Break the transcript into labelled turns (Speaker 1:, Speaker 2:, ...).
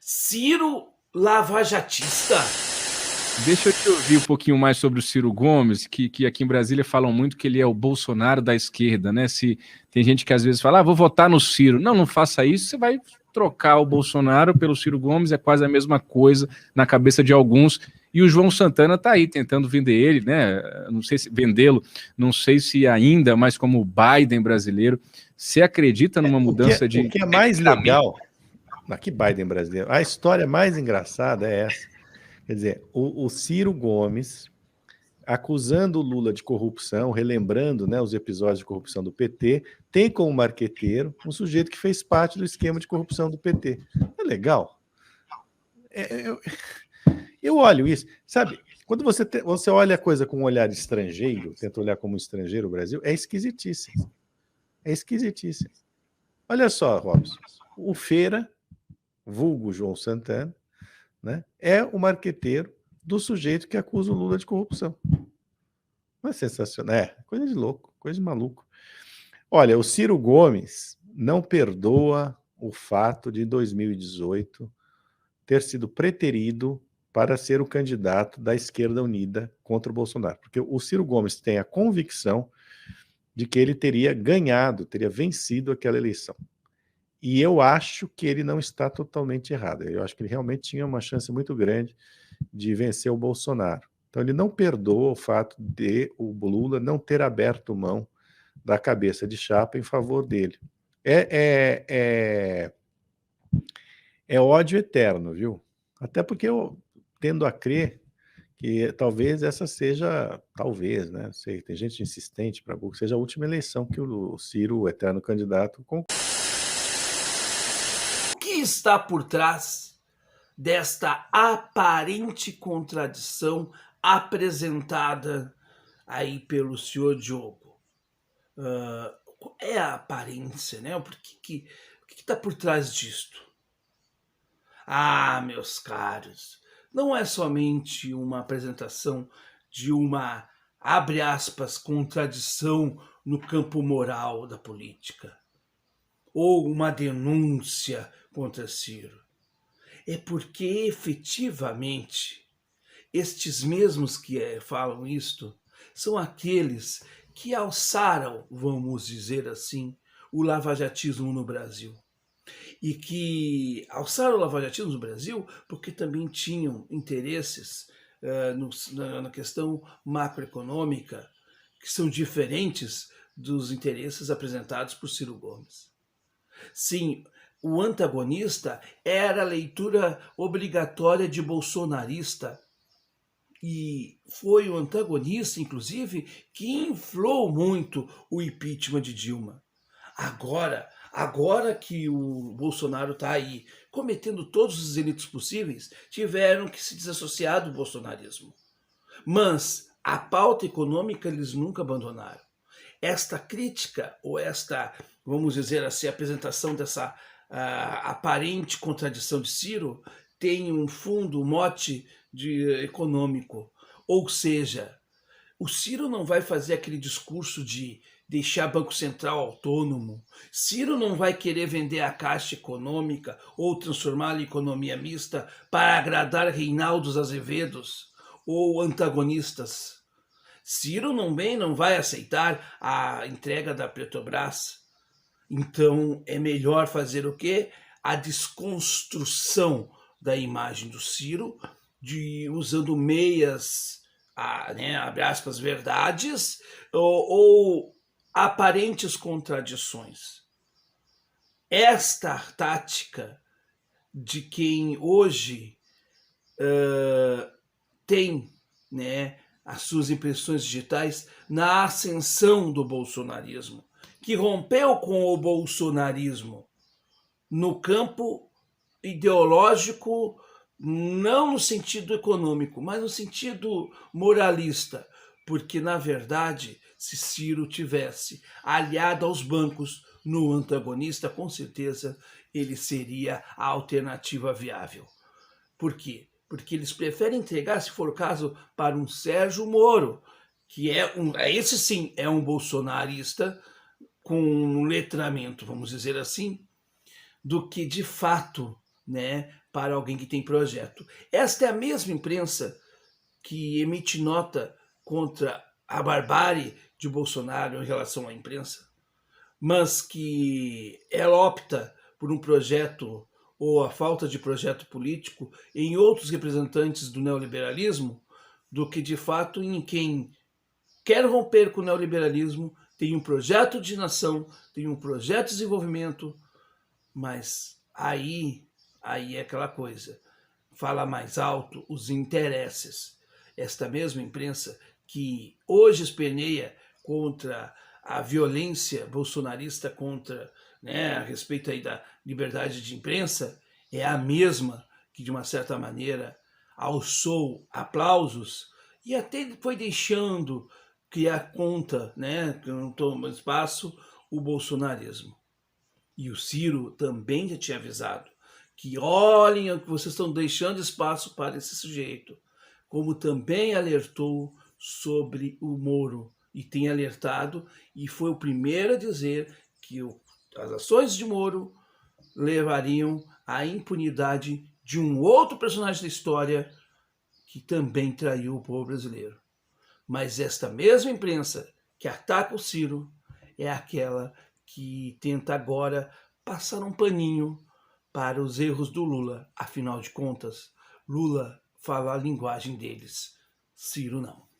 Speaker 1: Ciro lavajatista?
Speaker 2: Deixa eu te ouvir um pouquinho mais sobre o Ciro Gomes, que aqui em Brasília falam muito que ele é o Bolsonaro da esquerda, né? Se tem gente que às vezes fala, vou votar no Ciro. Não, não faça isso, você vai trocar o Bolsonaro pelo Ciro Gomes, é quase a mesma coisa na cabeça de alguns. E o João Santana está aí tentando vender ele, né? Não sei se vendê-lo, não sei se ainda, mas como o Biden brasileiro. Você acredita numa mudança
Speaker 3: O que é mais legal, que Biden brasileiro, a história mais engraçada é essa. Quer dizer, o Ciro Gomes acusando o Lula de corrupção, relembrando, né, os episódios de corrupção do PT, tem como marqueteiro um sujeito que fez parte do esquema de corrupção do PT. É legal. Eu olho isso, sabe? Quando você olha a coisa com um olhar estrangeiro, tenta olhar como estrangeiro o Brasil, é esquisitíssimo. É esquisitíssimo. Olha só, Robson, o Feira, vulgo João Santana, né, é o marqueteiro do sujeito que acusa o Lula de corrupção. Não é sensacional? É, coisa de louco, coisa de maluco. Olha, o Ciro Gomes não perdoa o fato de, em 2018, ter sido preterido para ser o candidato da esquerda unida contra o Bolsonaro. Porque o Ciro Gomes tem a convicção de que ele teria ganhado, teria vencido aquela eleição. E eu acho que ele não está totalmente errado. Eu acho que ele realmente tinha uma chance muito grande de vencer o Bolsonaro. Então ele não perdoa o fato de o Lula não ter aberto mão da cabeça de chapa em favor dele. É ódio eterno, viu? Até porque eu tendo a crer que talvez essa seja, talvez, né? Não sei, tem gente insistente para que seja a última eleição que o Ciro, o eterno candidato,
Speaker 1: O que está por trás desta aparente contradição apresentada aí pelo senhor Diogo? Qual é a aparência, né? O que está por trás disto? Ah, meus caros, não é somente uma apresentação de uma, abre aspas, contradição no campo moral da política, ou uma denúncia contra Ciro. É porque efetivamente estes mesmos que falam isto são aqueles que alçaram, vamos dizer assim, o lavajatismo no Brasil. E que alçaram o lavajatismo no Brasil porque também tinham interesses na questão macroeconômica que são diferentes dos interesses apresentados por Ciro Gomes. Sim, o antagonista era a leitura obrigatória de bolsonarista e foi o antagonista, inclusive, que inflou muito o impeachment de Dilma. Agora que o Bolsonaro está aí cometendo todos os delitos possíveis, tiveram que se desassociar do bolsonarismo. Mas a pauta econômica eles nunca abandonaram. Esta crítica, ou esta, vamos dizer assim, apresentação dessa aparente contradição de Ciro, tem um fundo, um mote econômico. Ou seja, o Ciro não vai fazer aquele discurso de deixar Banco Central autônomo. Ciro não vai querer vender a Caixa Econômica ou transformá-la em economia mista para agradar Reinaldos Azevedos ou antagonistas. Ciro não vai aceitar a entrega da Petrobras. Então é melhor fazer o quê? A desconstrução da imagem do Ciro, usando meias, abre aspas, verdades ou aparentes contradições. Esta tática de quem hoje tem, né, as suas impressões digitais na ascensão do bolsonarismo, que rompeu com o bolsonarismo no campo ideológico, não no sentido econômico, mas no sentido moralista, porque, na verdade, se Ciro tivesse aliado aos bancos no antagonista, com certeza ele seria a alternativa viável. Por quê? Porque eles preferem entregar, se for o caso, para um Sérgio Moro, que esse sim é um bolsonarista com um letramento, vamos dizer assim, do que, de fato, né, para alguém que tem projeto. Esta é a mesma imprensa que emite nota contra a barbárie de Bolsonaro em relação à imprensa, mas que ela opta por um projeto ou a falta de projeto político em outros representantes do neoliberalismo, do que de fato em quem quer romper com o neoliberalismo, tem um projeto de nação, tem um projeto de desenvolvimento, mas aí é aquela coisa, fala mais alto os interesses. Esta mesma imprensa que hoje esperneia contra a violência bolsonarista contra, né, a respeito aí da liberdade de imprensa, é a mesma que, de uma certa maneira, alçou aplausos e até foi deixando criar conta, né, que não toma espaço, o bolsonarismo. E o Ciro também já tinha avisado que olhem o que vocês estão deixando espaço para esse sujeito, como também alertou sobre o Moro, e tem alertado, e foi o primeiro a dizer que as ações de Moro levariam à impunidade de um outro personagem da história que também traiu o povo brasileiro. Mas esta mesma imprensa que ataca o Ciro é aquela que tenta agora passar um paninho para os erros do Lula. Afinal de contas, Lula fala a linguagem deles, Ciro não.